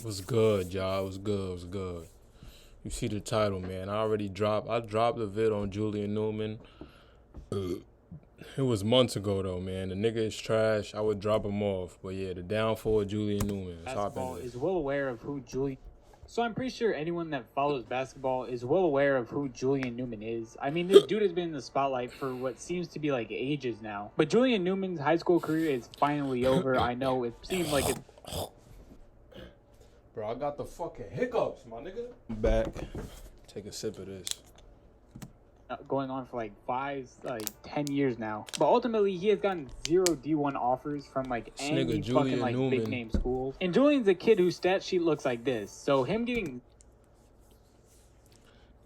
Was good, y'all. It was good. It was good. You see the title, man. I dropped the vid on Julian Newman. It was months ago, though, man. The nigga is trash. I would drop him off. But yeah, the downfall of Julian Newman. Basketball is well aware of who Julian. So I'm pretty sure anyone that follows basketball is well aware of who Julian Newman is. I mean, this dude has been in the spotlight for what seems to be like ages now. But Julian Newman's high school career is finally over. I know it seemed like it. Bro, I got the fucking hiccups, my nigga. I'm back. Take a sip of this. Going on for like 10 years now. But ultimately, he has gotten 0 D1 offers from like any fucking like big name schools. And Julian's a kid whose stat sheet looks like this. So him getting...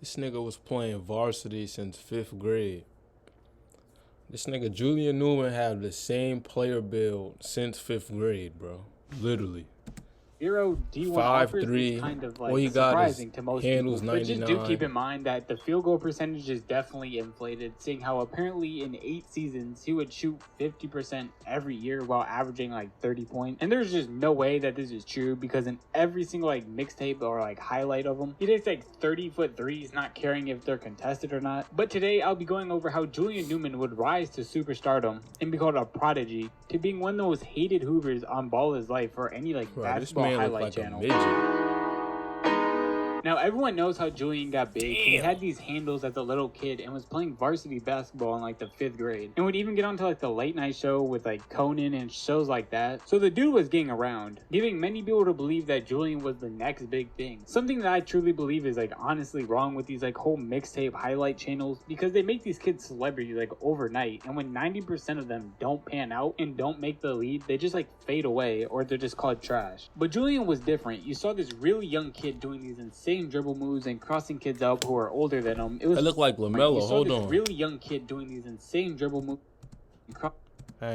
This nigga was playing varsity since 5th grade. This nigga Julian Newman had the same player build since 5th grade, bro. Literally. 0 D1 offers is kind of like surprising to most people. But just do keep in mind that the field goal percentage is definitely inflated, seeing how apparently in 8 seasons he would shoot 50% every year while averaging like 30 points. And there's just no way that this is true because in every single like mixtape or like highlight of him, he takes like 30-foot threes, not caring if they're contested or not. But today I'll be going over how Julian Newman would rise to superstardom and be called a prodigy to being one of the most hated hoopers on Ball Is Life or any like basketball highlight channel. Now everyone knows how Julian got big. He had these handles as a little kid and was playing varsity basketball in like the 5th grade and would even get onto like the late night show with like Conan and shows like that. So the dude was getting around, giving many people to believe that Julian was the next big thing. Something that I truly believe is like honestly wrong with these like whole mixtape highlight channels because they make these kids celebrities like overnight, and when 90% of them don't pan out and don't make the lead, they just like fade away or they're just called trash. But Julian was different. You saw this really young kid doing these insane dribble moves and crossing kids up who are older than him. It looked like LaMelo. Hold on. Really young kid doing these insane dribble moves.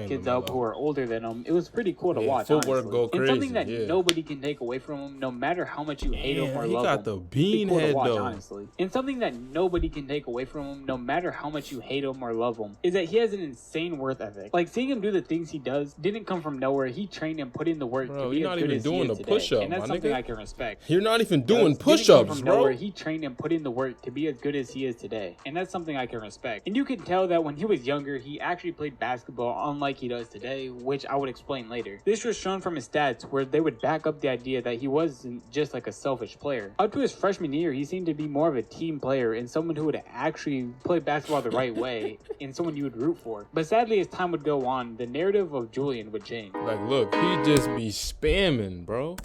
Kids out who are older than him. It was pretty cool to watch. Footwork go crazy. And something that nobody can take away from him, no matter how much you hate him or love him. He got the bean head though. Honestly. And something that nobody can take away from him, no matter how much you hate him or love him, is that he has an insane work ethic. Like seeing him do the things he does didn't come from nowhere. He trained and put in the work to be as good as he is today. And that's something I can respect. You're not even doing push-ups, bro. He trained and put in the work to be as good as he is today. And that's something I can respect. And you can tell that when he was younger, he actually played basketball unlike he does today, which I would explain later. This was shown from his stats where they would back up the idea that he wasn't just like a selfish player. Up to his freshman year, he seemed to be more of a team player and someone who would actually play basketball the right way and someone you would root for. But sadly, as time would go on, the narrative of Julian would change. Like, look, he just be spamming, bro.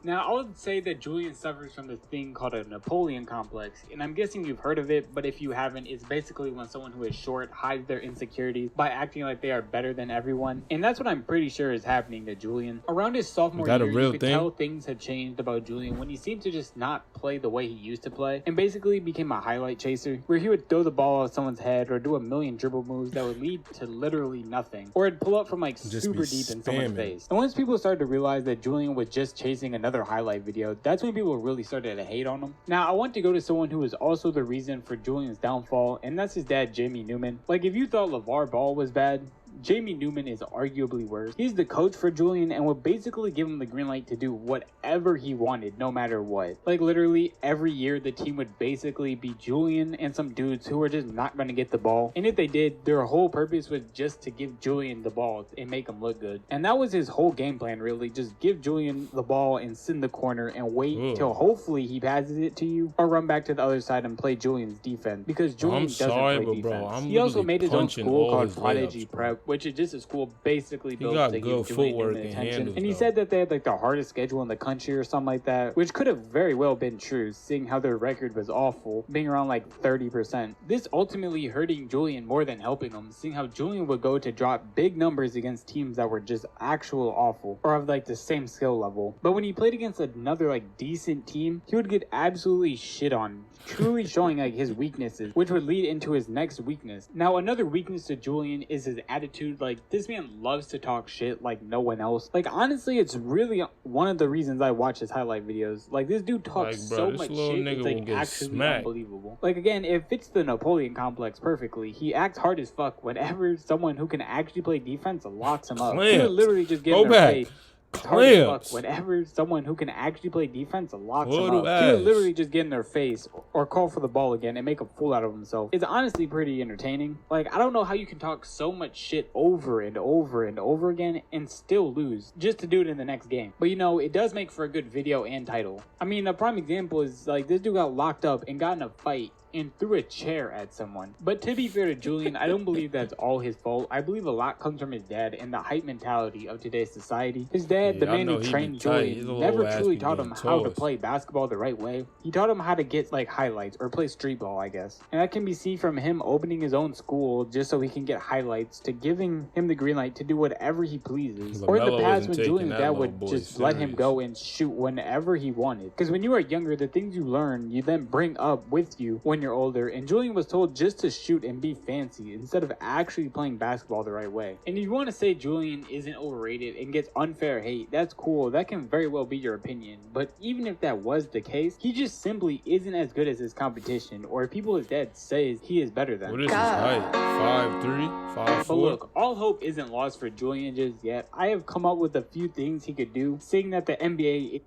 Now, I would say that Julian suffers from this thing called a Napoleon complex, and I'm guessing you've heard of it, but if you haven't, it's basically when someone who is short hides their insecurities by acting like they are better than everyone, and that's what I'm pretty sure is happening to Julian. Around his sophomore year, you could tell things had changed about Julian when he seemed to just not play the way he used to play, and basically became a highlight chaser, where he would throw the ball at someone's head or do a million dribble moves that would lead to literally nothing, or it'd pull up from like super deep in someone's face. And once people started to realize that Julian was just chasing another highlight video, that's when people really started to hate on him. Now, I want to go to someone who is also the reason for Julian's downfall, and that's his dad, Jamie Newman. Like, if you thought LeVar Ball was bad, Jamie Newman is arguably worse. He's the coach for Julian and would basically give him the green light to do whatever he wanted, no matter what. Like literally every year the team would basically be Julian and some dudes who were just not going to get the ball. And if they did, their whole purpose was just to give Julian the ball and make him look good. And that was his whole game plan, really. Just give Julian the ball and sit in the corner and wait till hopefully he passes it to you or run back to the other side and play Julian's defense, because Julian doesn't play defense. Bro, he also made his own school called Prodigy Prep, which is just a school basically built to give Julian attention. And he said that they had like the hardest schedule in the country or something like that, which could have very well been true, seeing how their record was awful, being around like 30%. This ultimately hurting Julian more than helping him, seeing how Julian would go to drop big numbers against teams that were just actual awful or of like the same skill level. But when he played against another like decent team, he would get absolutely shit on, truly showing like his weaknesses, which would lead into his next weakness. Now, another weakness to Julian is his attitude. Like, this man loves to talk shit like no one else. Like, honestly, it's really one of the reasons I watch his highlight videos. Like, this dude talks so much shit, it's like actually unbelievable. Like, again, it fits the Napoleon complex perfectly. He acts hard as fuck whenever someone who can actually play defense locks him up. He would literally just get in their face It's hard as fuck Clamps. whenever someone who can actually play defense locks him Total up. He would ass. literally just get in their face or call for the ball again and make a fool out of himself. It's honestly pretty entertaining. Like, I don't know how you can talk so much shit over and over and over again and still lose just to do it in the next game. But you know, it does make for a good video and title. I mean, a prime example is like this dude got locked up and got in a fight and threw a chair at someone. But to be fair to Julian, I don't believe that's all his fault. I believe a lot comes from his dad and the hype mentality of today's society. His dad, the man who trained Julian, never truly taught him how to play basketball the right way. He taught him how to get like highlights or play street ball, I guess. And that can be seen from him opening his own school just so he can get highlights, to giving him the green light to do whatever he pleases. Or in the past when Julian's dad would just let him go and shoot whenever he wanted. Because when you are younger, the things you learn, you then bring up with you when you're older, and Julian was told just to shoot and be fancy instead of actually playing basketball the right way. And if you want to say Julian isn't overrated and gets unfair hate, that's cool. That can very well be your opinion. But even if that was the case, he just simply isn't as good as his competition or people his dad says he is better than. What is his height? 5'3", 5'4"? But look, all hope isn't lost for Julian just yet. I have come up with a few things he could do, seeing that the NBA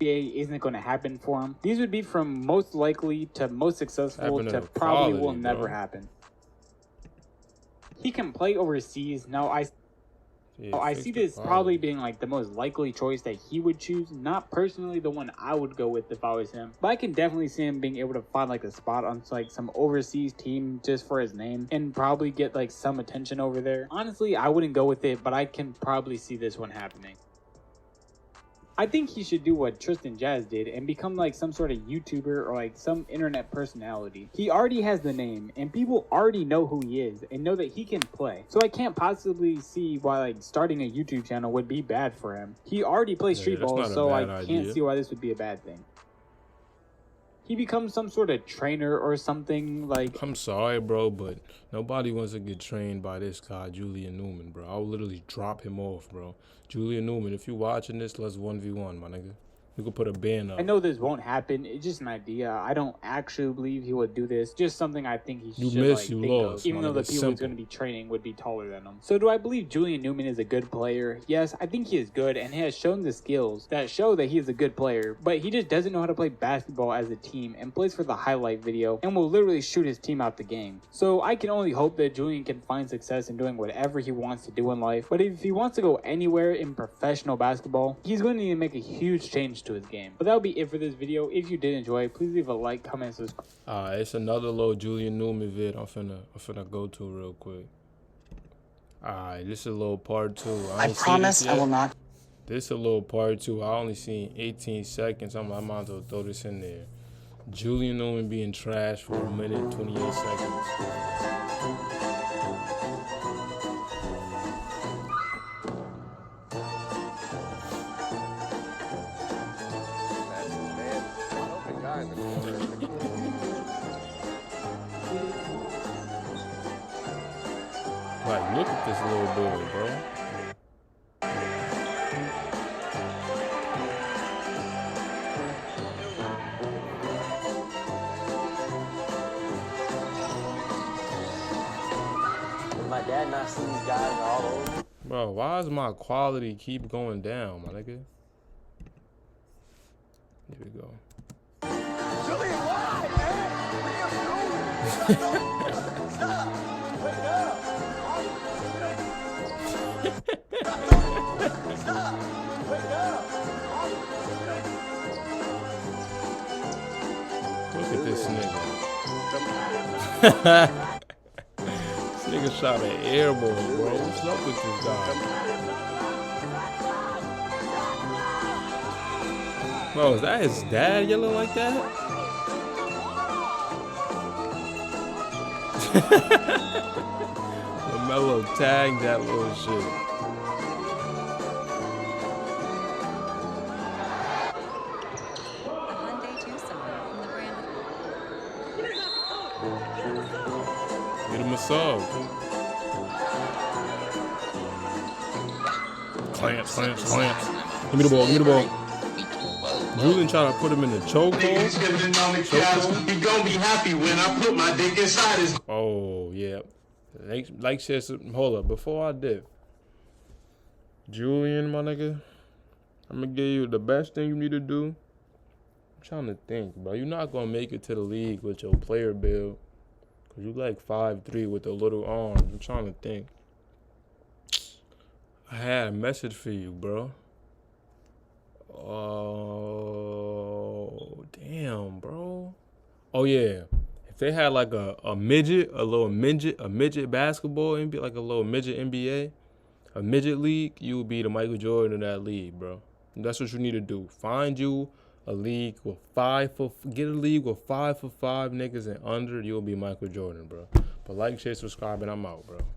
isn't going to happen for him. These would be from most likely to most successful to probably will never happen. He can play overseas. Now I see this probably being like the most likely choice that he would choose. Not personally the one I would go with if I was him, but I can definitely see him being able to find like a spot on like some overseas team just for his name and probably get like some attention over there. Honestly, I wouldn't go with it, but I can probably see this one happening. I think he should do what Tristan Jazz did and become like some sort of YouTuber or like some internet personality. He already has the name and people already know who he is and know that he can play. So I can't possibly see why like starting a YouTube channel would be bad for him. He already plays street ball, so I can't see why this would be a bad thing. He becomes some sort of trainer or something like... I'm sorry, bro, but nobody wants to get trained by this guy, Julian Newman, bro. I'll literally drop him off, bro. Julian Newman, if you're watching this, let's 1v1, my nigga. You could put a ban up. I know this won't happen. It's just an idea. I don't actually believe he would do this. Just something I think he should think of. Even though the people he's going to be training would be taller than him. So do I believe Julian Newman is a good player? Yes, I think he is good and has shown the skills that show that he is a good player. But he just doesn't know how to play basketball as a team and plays for the highlight video and will literally shoot his team out the game. So I can only hope that Julian can find success in doing whatever he wants to do in life. But if he wants to go anywhere in professional basketball, he's going to need to make a huge change to his game. But that'll be it for this video. If you did enjoy, please leave a like, comment, and subscribe. It's another little Julian Newman vid I'm finna go to real quick. Alright, this is a little part 2. I promise I will not. This is a little part 2. I only seen 18 seconds. I might as well throw this in there. Julian Newman being trash for 1 minute 28 seconds. Like, look at this little boy, bro. My dad not see these guys all over. Bro, why does my quality keep going down, my nigga? Here we go. Julian, why, man? What are you doing? Stop! Wake up! Stop! Wake up! Look at this nigga. This nigga shot an air ball, bro. What's up with this guy? Bro, is that his dad yelling like that? LaMelo tagged that little shit. Get him a sub. Clamps. Give me the ball, Julian trying to put him in the chokehold. He gonna be happy when I put my dick inside his. Oh, yeah. Like, share, hold up. Before I dip. Julian, my nigga. I'm gonna give you the best thing you need to do. I'm trying to think, bro. You're not gonna make it to the league with your player build. Cause you like 5'3" with the little arms. I'm trying to think. I had a message for you, bro. Oh, damn, bro. Oh, yeah. If they had like a midget basketball NBA, like a little midget NBA, a midget league, you would be the Michael Jordan of that league, bro. And that's what you need to do. Find you a league with get a league with 5 for 5 niggas and under, you'll be Michael Jordan, bro. But like, share, subscribe, and I'm out, bro.